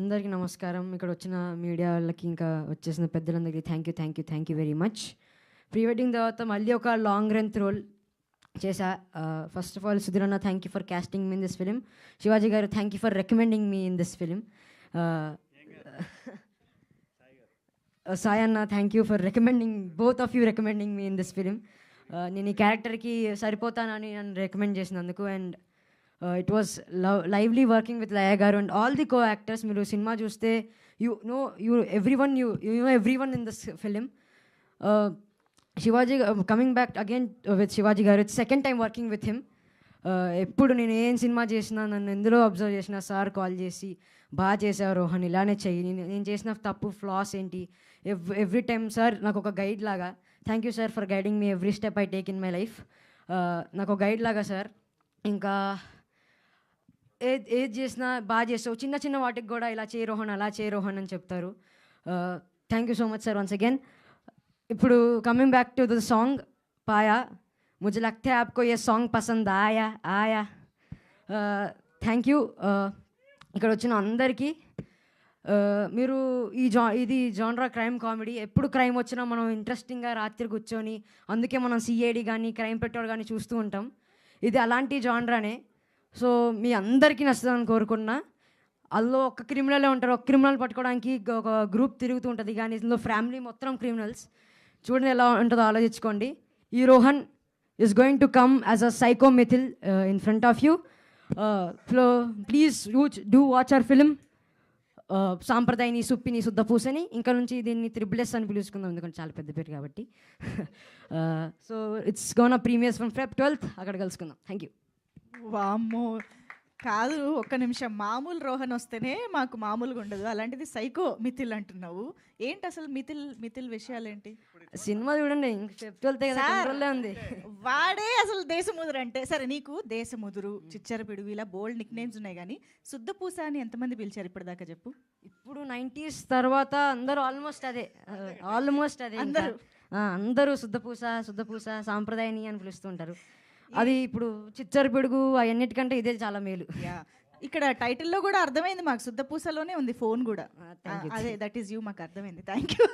అందరికీ నమస్కారం. ఇక్కడ వచ్చిన మీడియా వాళ్ళకి, ఇంకా వచ్చేసిన పెద్దలందరికీ thank you very much. Pre wedding తర్వాత మళ్ళీ ఒక లాంగ్ లెంత్ రోల్ చేశా. ఫస్ట్ ఆఫ్ ఆల్ సుధీర్ అన్న, thank you for casting me in this film. Shivaji గారు, thank you for recommending me in this film. Sai అన్న, thank you for recommending, both of you recommending me in this film. నేను ఈ క్యారెక్టర్కి సరిపోతానని నన్ను recommend చేసినందుకు. And it was lively working with Laya గారు and all the co actors. మీరు cinema చూస్తే you know every one in this film. Shivaji, coming back again with Shivaji garu, it's second time working with him. ఎప్పుడు నేను ఏం సినిమా చేసినా, నన్ను ఎందులో అబ్జర్వ్ చేసినా సార్ కాల్ చేసి, బాగా చేసావు రోహన్, ఇలానే చెయ్యి, నేను చేసిన తప్పు ఫ్లాస్ ఏంటి, ఎవ్రీ టైమ్ సార్ నాకు ఒక గైడ్ లాగా. Thank you sir for guiding me every step I take in my life. నాకు ఒక గైడ్ లాగా సార్. ఇంకా ఏది చేసినా బాగా చేస్తావు, చిన్న చిన్న వాటికి కూడా ఇలా చేయి రోహన్, అలా చేయి రోహన్ అని చెప్తారు. Thank you so much sir once again. ఇప్పుడు coming back to the song పాయా, मुझे लगता है आपको ये सॉन्ग पसंद आया. Thank you. ఇక్కడ వచ్చిన అందరికీ, మీరు ఇది జాన్రా క్రైమ్ కామెడీ. ఎప్పుడు క్రైమ్ వచ్చినా మనం ఇంట్రెస్టింగ్గా రాత్రి కూర్చొని, అందుకే మనం సిఐడి కానీ క్రైమ్ పెట్రోల్ కానీ చూస్తూ ఉంటాం. ఇది అలాంటి జాన్రానే. సో మీ అందరికీ నచ్చుతుందని కోరుకున్నా. అందులో ఒక క్రిమినలే ఉంటారు, ఒక క్రిమినల్ పట్టుకోవడానికి ఒక గ్రూప్ తిరుగుతూ ఉంటుంది, కానీ ఇందులో ఫ్యామిలీ మొత్తం క్రిమినల్స్. చూడండి ఎలా ఉంటుందో ఆలోచించుకోండి. ఈ Rohan is going to come as a psycho mythil in front of you. Please do watch our film. సాంప్రదాయని సుప్పిని శుద్ధపూసని, ఇంకా నుంచి దీన్ని త్రిబుల్-ఎస్ అని పిలుచుకుందాం, ఎందుకంటే చాలా పెద్ద పేరు కాబట్టి. So it's gonna premieres from Feb 12th. అక్కడ కలుసుకుందాం. Thank you. వామ్మో, కాదు ఒక్క నిమిషం. మామూలు రోహన్ వస్తేనే మాకు మామూలుగా ఉండదు, అలాంటిది సైకో మిథిల్ అంటున్నావు. ఏంటి అసలు మిథిల్ విషయాలేంటి? సినిమా చూడండి, Feb 12th కదా, కంట్రోల్లో ఉంది. వాడే అసలు దేశముదురు అంటే. సరే, నీకు దేశముదురు, చిచ్చర పిడుగు, ఇలా బోల్డ్ నిక్ నేమ్స్ ఉన్నాయి, కానీ శుద్ధపూస అని ఎంతమంది పిలిచారు ఇప్పటిదాకా చెప్పు? ఇప్పుడు 90s తర్వాత అందరూ ఆల్మోస్ట్ అదే అందరూ శుద్ధపూస సాంప్రదాయని అని పిలుస్తుంటారు. అది ఇప్పుడు చిచ్చర పిడుగు అవన్నిటికంటే ఇదే చాలా మేలు. ఇక్కడ టైటిల్లో కూడా అర్థమైంది మాకు, శుద్ధపూసలోనే ఉంది ఫోన్ కూడా. అదే దట్ ఈస్ యూ, మాకు అర్థమైంది. Thank you.